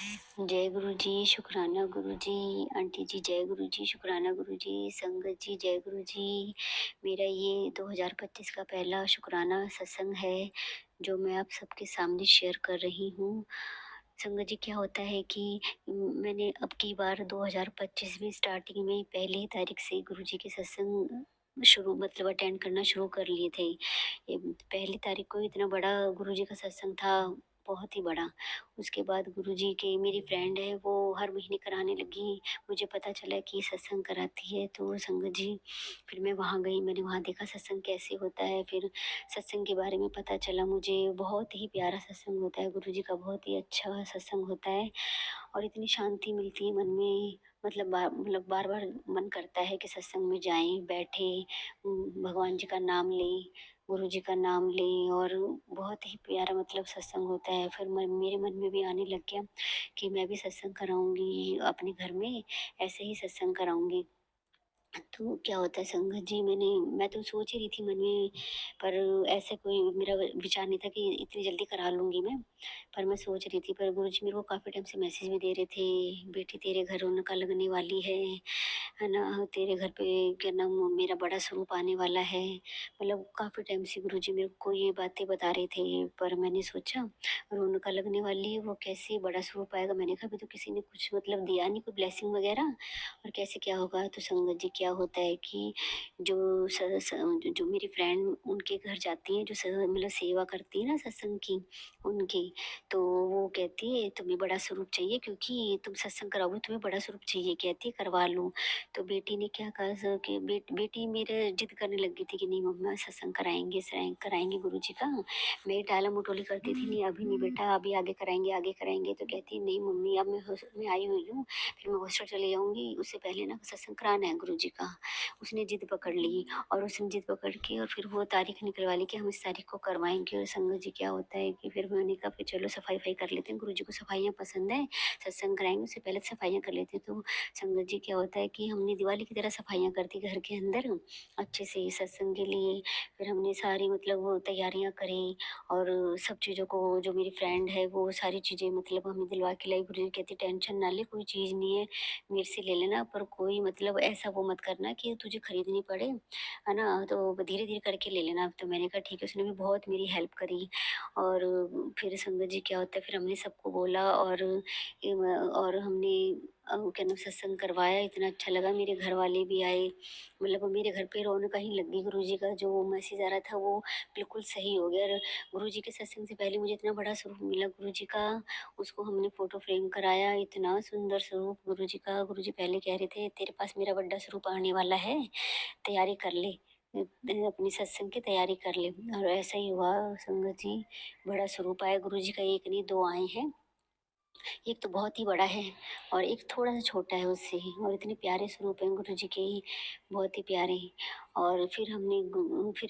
जय गुरु जी, शुकराना गुरु जी। आंटी जी जय गुरु जी, शुकराना गुरु जी। संगत जी जय गुरु जी। मेरा ये 2025 का पहला शुकराना सत्संग है, जो मैं आप सबके सामने शेयर कर रही हूँ। संगत जी क्या होता है कि मैंने अब की बार 2025 में स्टार्टिंग में पहली तारीख से गुरु जी के सत्संग शुरू मतलब अटेंड करना शुरू कर लिए थे। ये पहली तारीख को इतना बड़ा गुरु जी का सत्संग था, बहुत ही बड़ा। उसके बाद गुरुजी के मेरी फ्रेंड है वो हर महीने कराने लगी। मुझे पता चला कि ये सत्संग कराती है तो संगत जी फिर मैं वहाँ गई, मैंने वहाँ देखा सत्संग कैसे होता है। फिर सत्संग के बारे में पता चला मुझे, बहुत ही प्यारा सत्संग होता है, गुरुजी का बहुत ही अच्छा सत्संग होता है और इतनी शांति मिलती है मन में। मतलब बार-बार मन करता है कि सत्संग में जाएँ, बैठें, भगवान जी का नाम लें, गुरु जी का नाम लें और बहुत ही प्यारा मतलब सत्संग होता है। फिर मेरे मन में भी आने लग गया कि मैं भी सत्संग कराऊँगी अपने घर में, ऐसे ही सत्संग कराऊँगी। तो क्या होता है संगत जी, मैं तो सोच ही रही थी मन में, पर ऐसे कोई मेरा विचार नहीं था कि इतनी जल्दी करा लूँगी मैं। पर मैं सोच रही थी, पर गुरुजी मेरे को काफ़ी टाइम से मैसेज भी दे रहे थे, बेटी तेरे घर रौनक लगने वाली है ना? तेरे घर पे क्या नाम मेरा बड़ा स्वरूप आने वाला है। मतलब काफ़ी टाइम से गुरुजी मेरे को ये बातें बता रहे थे, पर मैंने सोचा रौनक लगने वाली है, वो कैसे बड़ा स्वरूप आएगा? मैंने कहा अभी तो किसी ने कुछ मतलब दिया नहीं, कोई ब्लेसिंग वगैरह। और कैसे क्या होगा? तो संगत जी क्या होता है कि जो स स जो मेरी फ्रेंड उनके घर जाती हैं, जो मतलब सेवा करती है ना सत्संग की, उनकी, तो वो कहती है तुम्हें बड़ा स्वरूप चाहिए क्योंकि तुम सत्संग कराओगे, तुम्हें बड़ा स्वरूप चाहिए, कहती है करवा लो। तो बेटी ने क्या कहा कि बेटी मेरे जिद करने लगी थी कि नहीं मम्मा सत्संग कराएँगे कराएँगे गुरुजी का। मैं टालम-मटोली करती थी, नहीं अभी नहीं बेटा, अभी आगे कराएँगे। तो कहती है नहीं मम्मी अब मैं आई हुई हूँ, फिर मैं हॉस्टल चली जाऊँगी, उससे पहले ना सत्संग कराना है गुरुजी का। उसने ज़िद पकड़ ली और उसने ज़िद पकड़ के और फिर वो तारीख निकलवा ली कि हम इस तारीख को करवाएँगे। और संगत जी क्या होता है कि फिर मैंने कहा फिर चलो सफाई-वफाई कर लेते हैं, गुरुजी को सफाइयाँ पसंद है, सत्संग कराएँगे उससे पहले सफाइयाँ कर लेते हैं। तो संगत जी क्या होता है कि हमने दिवाली की तरह सफाइयाँ कर दी घर के अंदर, अच्छे से सत्संग के लिए। फिर हमने सारी मतलब वो तैयारियाँ करी और सब चीज़ों को, जो मेरी फ्रेंड है वो सारी चीज़ें मतलब हमें दिलवा के लाई। गुरुजी कहती टेंशन ना ले, कोई चीज़ नहीं है, मेरे से ले लेना, पर कोई मतलब ऐसा वो मत करना कि तुझे खरीदनी पड़े, है ना? तो धीरे-धीरे करके ले लेना। तो मैंने कहा ठीक है, उसने भी बहुत मेरी हेल्प करी। और फिर संगत जी क्या होता है, फिर हमने सबको बोला और और हमने क्या नाम सत्संग करवाया, इतना अच्छा लगा, मेरे घर वाले भी आए। मतलब मेरे घर पे रौनक ही लग गई, गुरुजी का जो मैसेज आ रहा था वो बिल्कुल सही हो गया। और गुरुजी के सत्संग से पहले मुझे इतना बड़ा स्वरूप मिला गुरुजी का, उसको हमने फ़ोटो फ्रेम कराया, इतना सुंदर स्वरूप गुरुजी का। गुरुजी पहले कह रहे थे, "तेरे पास मेरा बड़ा स्वरूप आने वाला है, तैयारी कर ले। अपनी सत्संग की तैयारी कर ले।" और ऐसा ही हुआ संगत जी, बड़ा स्वरूप आया गुरुजी का, 1 नहीं 2 आए हैं। एक तो बहुत ही बड़ा है और एक थोड़ा-सा छोटा है उससे ही, और इतने प्यारे स्वरूप हैं गुरुजी के ही, बहुत ही प्यारे। और फिर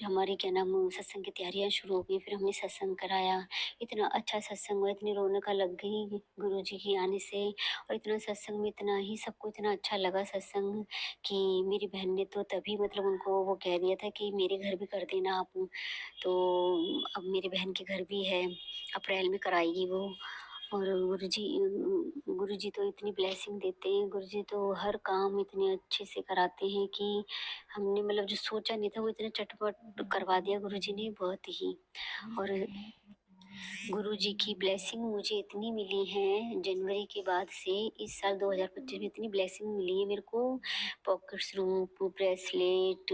हमारी क्या नाम सत्संग की तैयारियाँ शुरू हो गई, फिर हमने सत्संग कराया। इतना अच्छा सत्संग हुआ, इतनी रौनक लग गई गुरुजी के आने से। और इतना सत्संग में इतना ही सबको इतना अच्छा लगा सत्संग कि मेरी बहन ने तो तभी मतलब उनको वो कह दिया था कि मेरे घर भी कर देना आप। तो अब मेरी बहन के घर भी है, अप्रैल में कराएगी वो। और गुरुजी तो इतनी ब्लेसिंग देते हैं, गुरुजी तो हर काम इतने अच्छे से कराते हैं कि हमने मतलब जो सोचा नहीं था वो इतना चटपट करवा दिया गुरुजी ने, बहुत ही। और गुरुजी की ब्लेसिंग मुझे इतनी मिली है जनवरी के बाद से, इस साल 2025 में इतनी ब्लेसिंग मिली है मेरे को। पॉकेट स्वरूप, ब्रेसलेट,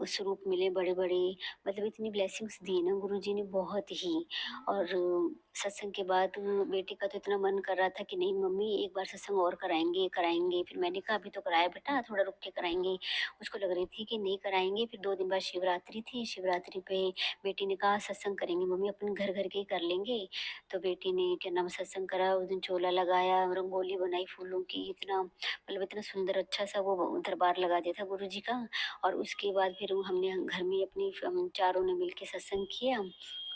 स्वरूप मिले बड़े-बड़े, मतलब इतनी ब्लेसिंग्स दी ना गुरुजी ने, बहुत ही। और सत्संग के बाद बेटी का तो इतना मन कर रहा था कि नहीं मम्मी एक बार सत्संग और कराएँगे, कराएँगे। फिर मैंने कहा अभी तो कराया बेटा, थोड़ा रुक के कराएँगे। उसको लग रही थी कि नहीं कराएँगे। फिर 2 दिन बाद शिवरात्रि थी, शिवरात्रि पे बेटी ने कहा सत्संग करेंगे मम्मी, अपन घर-घर के ही कर लेंगे। तो बेटी ने क्या नाम सत्संग करा, उस दिन चोला लगाया, रंगोली बनाई फूलों की, इतना मतलब इतना सुंदर अच्छा-सा वो दरबार लगा दिया था गुरुजी का। और उसके बाद फिर वो हमने घर में अपनी हम चारों ने मिल के सत्संग किया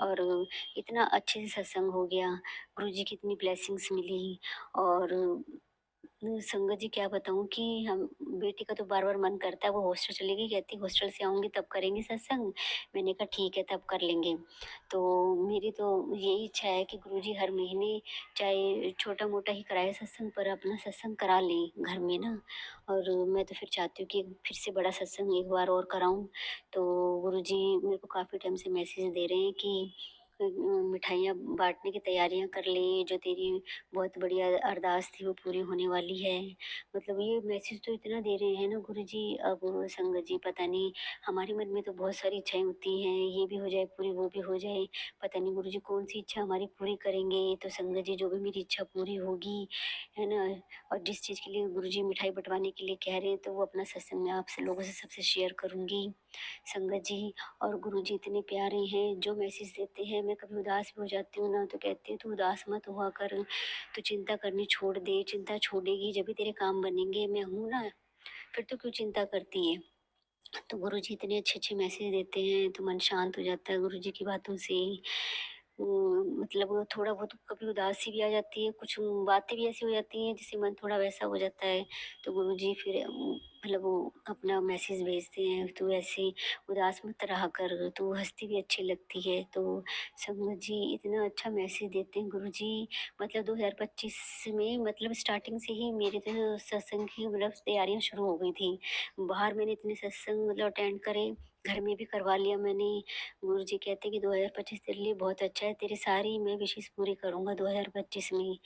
और इतना अच्छे से सत्संग हो गया। गुरुजी की इतनी ब्लेसिंग्स मिली। और संगत जी क्या बताऊँ कि हम बेटी का तो बार-बार मन करता है, वो हॉस्टल चलेगी, कहती हॉस्टल से आऊँगी तब करेंगे सत्संग। मैंने कहा ठीक है तब कर लेंगे। तो मेरी तो यही इच्छा है कि गुरुजी हर महीने चाहे छोटा-मोटा ही कराए सत्संग पर अपना सत्संग करा लें घर में ना। और मैं तो फिर चाहती हूँ कि फिर से बड़ा सत्संग एक बार और कराऊँ। तो गुरुजी मेरे को काफ़ी टाइम से मैसेज दे रहे हैं कि मिठाइयाँ बाँटने की तैयारियाँ कर ले, जो तेरी बहुत बढ़िया अरदास थी वो पूरी होने वाली है। मतलब ये मैसेज तो इतना दे रहे हैं ना गुरुजी, अब संगत जी पता नहीं, हमारे मन में तो बहुत सारी इच्छाएँ होती हैं, ये भी हो जाए पूरी, वो भी हो जाए। पता नहीं गुरुजी कौन-सी इच्छा हमारी पूरी करेंगे, तो संगत जी जो भी मेरी इच्छा पूरी होगी, है ना? और जिस चीज़ के लिए गुरुजी मिठाई बँटवाने के लिए कह रहे हैं, तो वो अपना सत्संग मैं आपसे लोगों से सबसे शेयर करूँगी। संगत जी और गुरुजी इतने प्यारे हैं, जो मैसेज देते हैं, मैं कभी उदास भी हो जाती हूँ ना, तो कहते हैं, "तू उदास मत हुआ कर, तू चिंता करनी छोड़ दे, चिंता छोड़ेगी जभी तेरे काम बनेंगे, मैं हूँ ना, फिर तू क्यों चिंता करती है?" तो गुरुजी इतने अच्छे-अच्छे मैसेज देते हैं, तो मन शांत हो जाता है गुरुजी की बातों से। मतलब वो थोड़ा बहुत कभी उदासी भी आ जाती है, कुछ बातें भी ऐसी हो जाती हैं जिससे मन थोड़ा वैसा हो जाता है, तो गुरुजी फिर मतलब वो अपना मैसेज भेजते हैं, "तू ऐसे उदास मत रहा कर, तू हँसती भी अच्छी लगती है।" तो संगत जी इतना अच्छा मैसेज देते हैं गुरुजी, मतलब 2025 में मतलब स्टार्टिंग से ही मेरे तो सत्संग की मतलब तैयारियाँ शुरू हो गई थी। बाहर मैंने इतने सत्संग मतलब अटेंड करे, घर में भी करवा लिया मैंने। गुरुजी कहते हैं कि 2025 तेरे लिए बहुत अच्छा है, तेरी सारी मैं विशेज़ पूरी करूँगा 2025 में।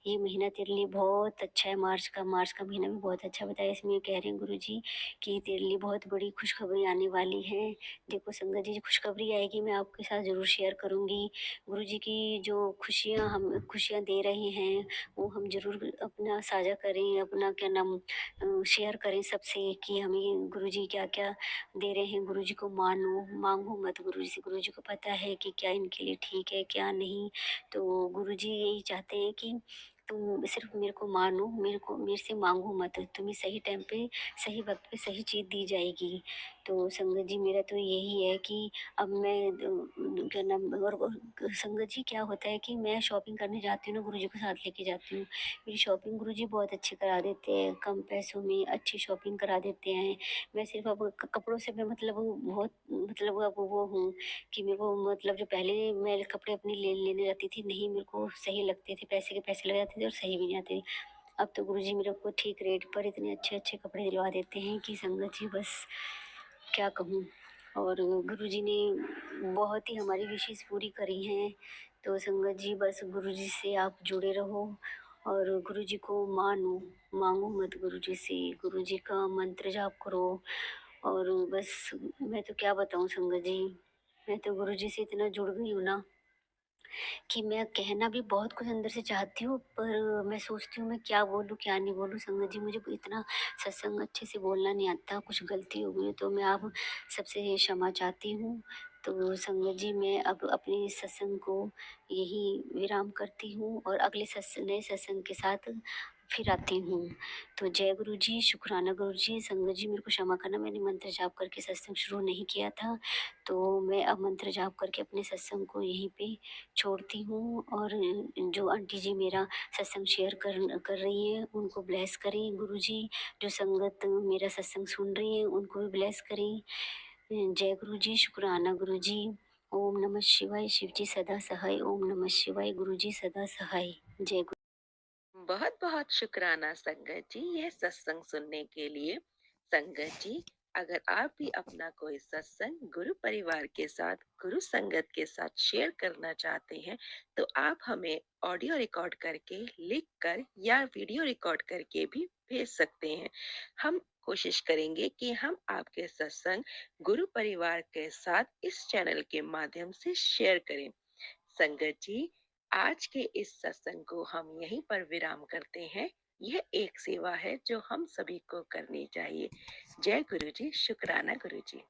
ये महीना तेरे लिए बहुत अच्छा है, मार्च का महीना भी बहुत अच्छा बताया। इसमें कह रहे हैं गुरुजी कि तेरे लिए बहुत बड़ी खुशखबरी आने वाली है। देखो संगत जी, जो खुशखबरी आएगी मैं आपके साथ ज़रूर शेयर करूँगी। गुरुजी की जो खुशियाँ दे रहे हैं, वो हम ज़रूर अपना साझा करें, अपना क्या नाम शेयर करें सबसे कि हमें गुरुजी क्या-क्या दे रहे हैं। गुरुजी को मानो, माँगो मत गुरुजी से, गुरुजी को पता है कि क्या इनके लिए ठीक है, क्या नहीं। तो गुरुजी यही चाहते हैं कि तुम सिर्फ़ मेरे को मानो, मेरे से माँगो मत, तुम्हें सही टाइम पे, सही वक़्त पे सही चीज़ दी जाएगी। तो संगत जी मेरा तो यही है कि अब मैं क्या नाम और संगत जी क्या होता है कि मैं शॉपिंग करने जाती हूँ ना, गुरुजी को साथ लेके जाती हूँ। मेरी शॉपिंग गुरुजी बहुत अच्छी करा देते हैं, कम पैसों में अच्छी शॉपिंग करा देते हैं। मैं सिर्फ़ अब कपड़ों से मैं मतलब बहुत मतलब अब वो हूँ कि मेरे को मतलब जो पहले मैं कपड़े अपने लेने जाती थी, नहीं मेरे को सही लगते थे, पैसे के पैसे लग जाते थे और सही भी नहीं आते थे। अब तो गुरुजी मेरे को ठीक रेट पर इतने अच्छे-अच्छे कपड़े दिलवा देते हैं कि संगत जी बस क्या कहूँ। और गुरुजी ने बहुत ही हमारी विशेज़ पूरी करी हैं। तो संगत जी बस गुरुजी से आप जुड़े रहो और गुरुजी को मानो, माँगो मत गुरुजी से, गुरुजी का मंत्र जाप करो। और बस मैं तो क्या बताऊँ संगत जी, मैं तो गुरुजी से इतना जुड़ गई हूँ ना कि मैं कहना भी बहुत कुछ अंदर से चाहती हूँ, पर मैं सोचती हूँ मैं क्या बोलूँ, क्या नहीं बोलूँ। संगत जी मुझे इतना सत्संग अच्छे से बोलना नहीं आता, कुछ गलती हो गई है तो मैं आप सबसे क्षमा चाहती हूँ। तो संगत जी मैं अब अपने इस सत्संग को यहीं विराम करती हूँ और अगले नए सत्संग के साथ फिर आती हूँ। तो जय गुरु जी, शुक्राना गुरु जी, संगत जी मेरे को क्षमा करना, मैंने मंत्र जाप करके सत्संग शुरू नहीं किया था। तो मैं अब मंत्र जाप करके अपने सत्संग को यहीं पे छोड़ती हूँ। और जो आंटी जी मेरा सत्संग शेयर कर रही हैं, उनको ब्लेस करें गुरुजी। जो संगत मेरा सत्संग सुन रही है, उनको भी ब्लेस करें। जय गुरु जी, शुक्राना गुरु जी। ओम नमः शिवाय, शिव जी सदा सहाय। ओम नमः शिवाय, गुरु जी सदा सहाय। जय गुरु। बहुत बहुत शुक्राना संगत जी यह सत्संग सुनने के लिए। संगत जी, अगर आप भी अपना कोई सत्संग गुरु परिवार के साथ, गुरु संगत के साथ शेयर करना चाहते हैं, तो आप हमें ऑडियो रिकॉर्ड करके, लिख कर या वीडियो रिकॉर्ड करके भी भेज सकते हैं। हम कोशिश करेंगे कि हम आपके सत्संग गुरु परिवार के साथ इस चैनल के माध्यम से शेयर करें। संगत जी, आज के इस सत्संग को हम यहीं पर विराम करते हैं। यह एक सेवा है जो हम सभी को करनी चाहिए। जय गुरु जी, शुक्राना गुरु जी।